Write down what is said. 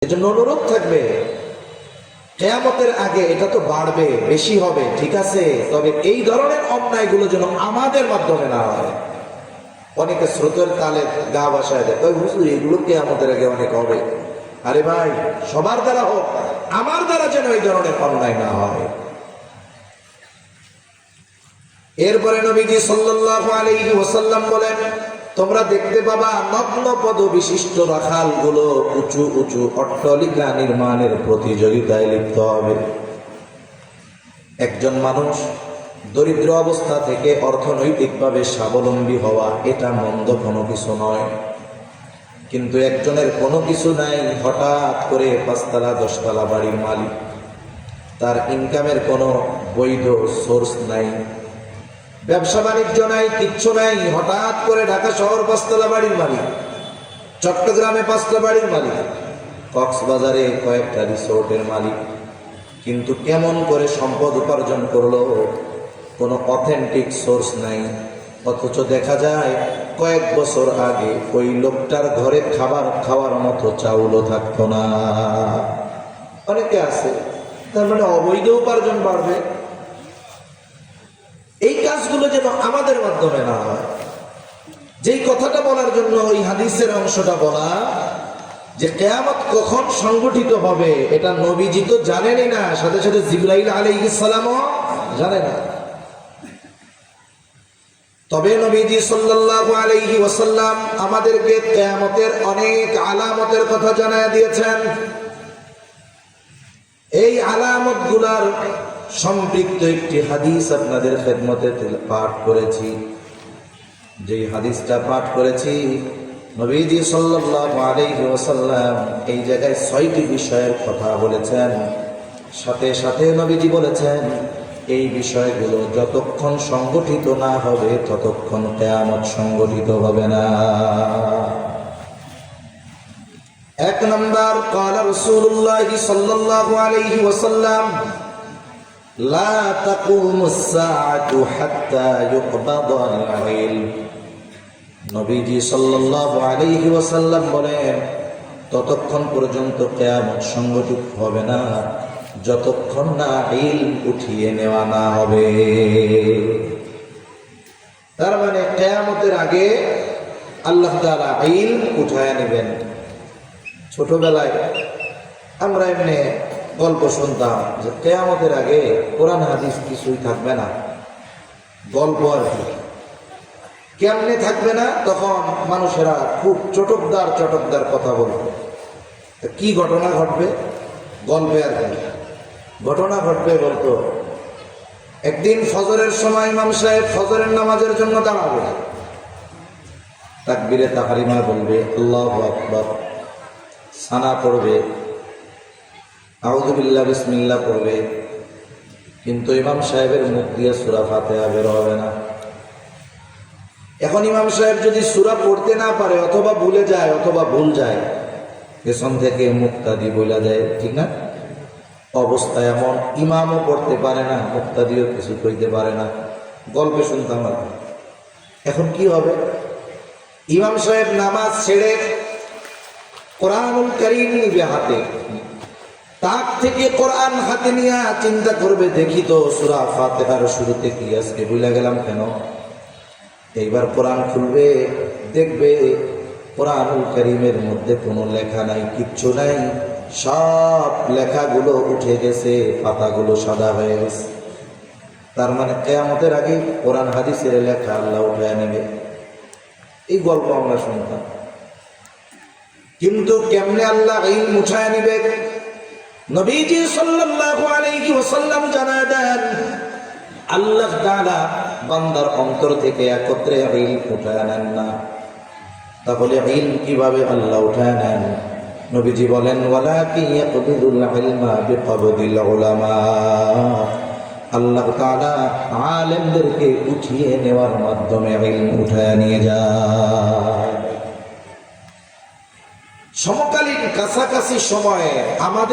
এজন্য অনুরোধ থাকবে, কিয়ামতের আগে এটা তো বাড়বে, বেশি হবে, ঠিক আছে, তবে এই ধরনের অন্যায়গুলো যেন আমাদের মাধ্যমে না হয়। অনেকে স্রোতের তালে গা ভাসায় দেয়, ওই হুজুর এগুলো কিয়ামতের আগে অনেক হবে। আরে ভাই, সবার দ্বারা হোক, আমার দ্বারা যেন এই ধরনের অন্যায় না হয়। এরপরে নবীজি সাল্লাল্লাহু আলাইহি ওয়াসাল্লাম বলেন, তোমরা দেখতে পাবা নগ্ন পদ বিশিষ্ট রাখালগুলো উঁচু উঁচু অট্টালিকা নির্মাণের প্রতিযোগিতায় লিপ্ত হবে। একজন মানুষ দরিদ্র অবস্থা থেকে অর্থনৈতিকভাবে স্বাবলম্বী হওয়া এটা মন্দ কোনো কিছু নয়, কিন্তু একজনের কোনো কিছু নাই, হঠাৎ করে 5 তলা 10 তলা বাড়ির মালিক, তার ইনকামের কোনো বৈধ সোর্স নাই, ব্যবসা বাণিজ্য নাই, কিচ্ছু নাই, হঠাৎ করে ঢাকা শহর 5 তলা বাড়ির মালিক, চট্টগ্রামে 5টা বাড়ির মালিক, কক্সবাজারে কয়েকটা রিসোর্টের মালিক, কিন্তু কেমন করে সম্পদ উপার্জন করলো কোনো অথেন্টিক সোর্স নাই। অথচ দেখা যায় কয়েক বছর আগে ওই লোকটার ঘরে খাবার খাওয়ার মতো চাউলও থাকতো না। অনেকে আছে, তার মানে অবৈধ উপার্জন বাড়বে। এই কাজগুলো যেন আমাদের মাধ্যমে না হয়। যেই কথাটা বলার জন্য ওই হাদিসের অংশটা বলা, যে কিয়ামত কখন সংগঠিত হবে এটা নবীজি তো জানেনই না, সাথে সাথে জিবরাইল আলাইহিস সালামও জানে না। তবে নবীজি সাল্লাল্লাহু আলাইহি ওয়াসাল্লাম আমাদেরকে কিয়ামতের অনেক আলামতের কথা জানায় দিয়েছেন। এই আলামতগুলার সম্পৃক্ত একটি হাদিস আপনাদের খেদমতে পাঠ করেছি। যেই হাদিসটা পাঠ করেছি, নবীজি সাল্লাল্লাহু আলাইহি ওয়াসাল্লাম এই জায়গায় 6টি বিষয়ের কথা বলেছেন। সাথে সাথে নবীজি বলেছেন, এই বিষয়গুলো যতক্ষণ সংগঠিত না হবে ততক্ষণ কিয়ামত সংগঠিত হবে না। 1 নম্বর, ক্বালা রাসূলুল্লাহ সাল্লাল্লাহু আলাইহি ওয়াসাল্লাম, লা তাকুমুস সাআতু হাত্তা ইউকবাদাল ইলম। নবীজি সাল্লাল্লাহু আলাইহি ওয়াসাল্লাম বলেন, ততক্ষণ পর্যন্ত কিয়ামত সংগঠিত হবে না যতক্ষণ না ইলম উঠিয়ে নেওয়া না হবে। তার মানে কিয়ামতের আগে আল্লাহ তাআলা ইলম উঠায় নেবেন। ছোটবেলায় আমরা এমনি গল্প শুনতাম যে কিয়ামতের আগে কোরআন হাদিস কিছুই থাকবে না, গল্প আর কি। কেমনে থাকবে না? তখন মানুষেরা খুব চটকদার কথা বলবে। কি ঘটনা ঘটবে? গল্পে আর কি ঘটনা ঘটবে বলতো, একদিন ফজরের সময় ইমাম সাহেব ফজরের নামাজের জন্য দাঁড়াবে, তাকবীরে তাহরিমা বলবে, আল্লাহু আকবার, সানা পড়বে, আউযু বিল্লাহ বিসমিল্লাহ পড়বে, কিন্তু ইমাম সাহেবের মুখ দিয়ে সূরা ফাতিহা বের হবে না। এখন ইমাম সাহেব যদি সূরা পড়তে না পারে, অথবা ভুলে যায়, অথবা ভুল যায়, পেছন থেকে মুক্তাদি বইলা যায়, ঠিক না? অবস্থা এমন, ইমামও পড়তে পারে না, মুক্তাদিও কিছু কইতে পারে না। গল্পে শুনতাম আর। এখন কি হবে? ইমাম সাহেব নামাজ ছেড়ে কোরআনুল কারীম নিবে হাতে, তাক থেকে কোরআন হাতে নিয়ে চিন্তা করবে, দেখি তো সূরা ফাতিহার শুরুতে কি আজকে ভুলে গেলাম কেন। এইবার কোরআন খুলবে, দেখবে কোরআনুল কারীমের মধ্যে কোনো লেখা নাই, কিচ্ছু নাই, সব লেখাগুলো উঠে গেছে, পাতাগুলো সাদা হয়ে গেছে। তার মানে কিয়ামতের আগে কোরআন হাদিসের লেখা আল্লাহ উঠায় নেবে। এই গল্প আমরা শুনতাম, কিন্তু কেমনে আল্লাহ ইলম উঠায় নেবে? নবীজি সাল্লাল্লাহু আলাইহি ওয়াসাল্লাম জানায় দেন, আল্লাহ তাআলা বান্দার অন্তর থেকে একত্রে ইলম উঠায় নেন না। তাহলে ইলম কিভাবে আল্লাহ উঠায় নেন? নবীজি বলেন, ওয়ালাকিন ইয়াকবিদুল ইলমা বিকবদিল উলামা। আল্লাহ তাআলা আলেমদেরকে উঠিয়ে নেওয়ার মাধ্যমে ইলম উঠায় নিয়ে যায়। সমকালীন কাছাকাছি সময়ে আমাদের